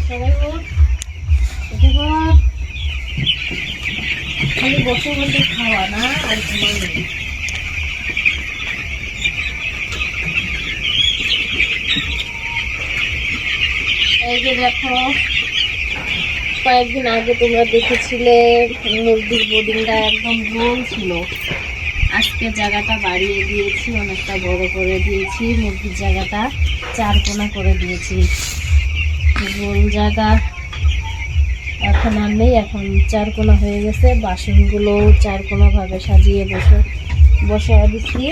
সবাই ওর খালি বসে বসে খাওয়া না আর ঘুমা নেই। এই যে দেখো, কয়েকদিন আগে তোমরা দেখেছিলে মুরগির বোর্ডিংটা একদম গোল ছিল। আজকে জায়গাটা বাড়িয়ে দিয়েছি, অনেকটা বড় করে দিয়েছি। মুরগির জায়গাটা 4 কোণা করে দিয়েছি। গোল জায়গা এখন আর নেই, এখন 4 কোণা হয়ে গেছে। বাসনগুলো 4 কোণা ভাবে সাজিয়ে বসিয়ে দিচ্ছি।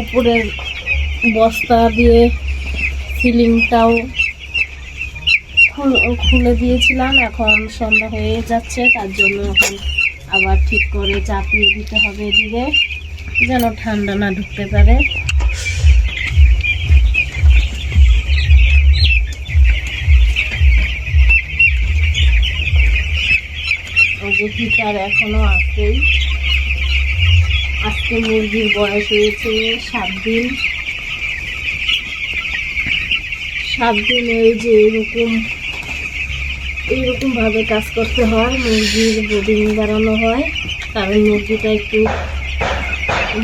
উপরের বস্তা দিয়ে সিলিংটাও খুলে দিয়েছিলাম। এখন সন্ধ্যা হয়ে যাচ্ছে, তার জন্য এখন আবার ঠিক করে চাপিয়ে দিতে হবে এদিকে, যেন ঠান্ডা না ঢুকতে পারে। ওই যে হিটার এখনো আছেই। আজকে মুরগির বয়স হয়েছে 7 দিন। 7 দিন এই যে এইরকম ভাবে কাজ করতে হয়। মুরগির বোর্ডিং বাড়ানো হয়, কারণ মুরগিটা একটু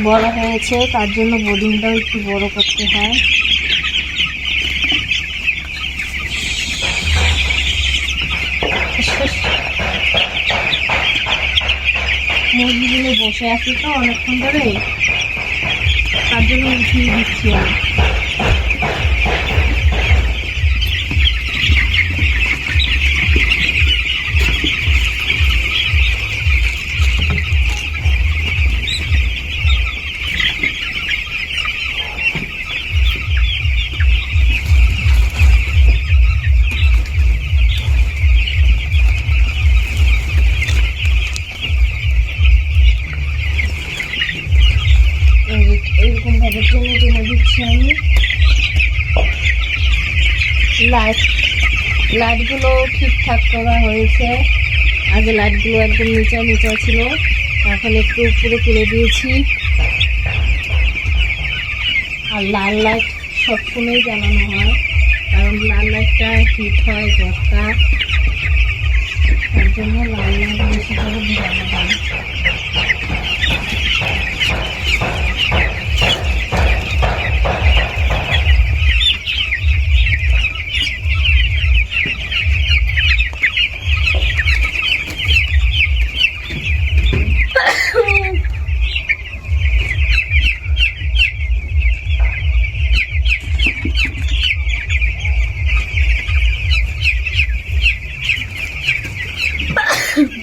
বড় হয়েছে, তার জন্য বোর্ডিংটাও একটু বড় করতে হয়। মুরগিগুলো বসে আছে তো অনেকক্ষণ ধরে, তার জন্য উঠিয়ে দিচ্ছি আমি। এইরকম ভাবে টেনে দিচ্ছি আমি। লাইটগুলো ঠিকঠাক করা হয়েছে। আগে লাইটগুলো একদম নিচা ছিল, এখন একটু উপরে তুলে দিয়েছি। আর লাল লাইট সবসময় জ্বালানো হয়, কারণ লাল লাইটটা হিট হয় ঘরটা, তার জন্য লাল লাইট বেশি করে জ্বালানো হয়।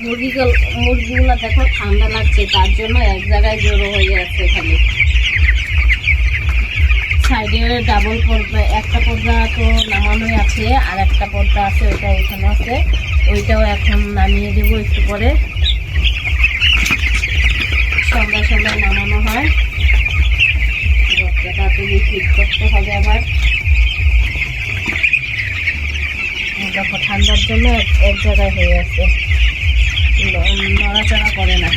মুরগিগুলো দেখো ঠান্ডা লাগছে, তার জন্য এক জায়গায় জড়ো হয়ে আছে। খালি সাইডে ডাবল পর্দা, একটা পর্দা তো নামানোই আছে, আর একটা পর্দা আছে, ওইটা ওইখানে আছে। ওইটাও এখন নামিয়ে দেবো একটু পরে। সন্ধ্যায় নামানো হয়। বস্তাটা তুলে ঠিক করতে হবে আবার। দেখো ঠান্ডার জন্য এক জায়গায় হয়ে আছে, নড়াচড়া করে না,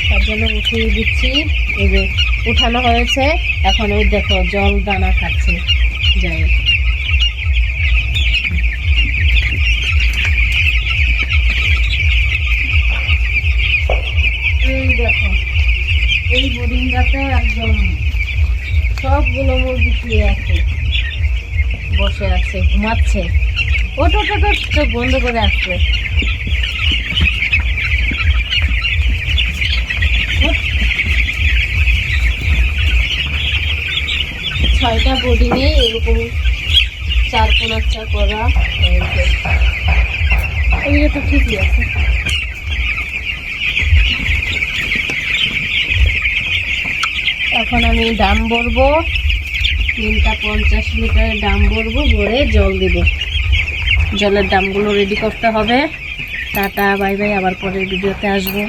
তার জন্য উঠিয়ে দিচ্ছি। এই যে উঠানো হয়েছে, এখন ওই দেখো জল দানা খাচ্ছে যাই। এই দেখো এই বোর্ডিংটাতে একদম সবগুলো মুরগি শুয়ে আছে, বসে আছে, ঘুমাচ্ছে। ওটা চোখ বন্ধ করে আসছে। 6টা বোর্ডিংয়ে এরকম 4 কোণাচ্ছা করা হয়েছে। ওইটা তো ঠিকই আছে। এখন আমি ডাম ভরবো, 3টা 50 লিটারের ডাম ভরবো, ভরে জল দেব। জলের ডামগুলো রেডি করতে হবে। টাটা বাই বাই, আবার পরের ভিডিওতে আসবো।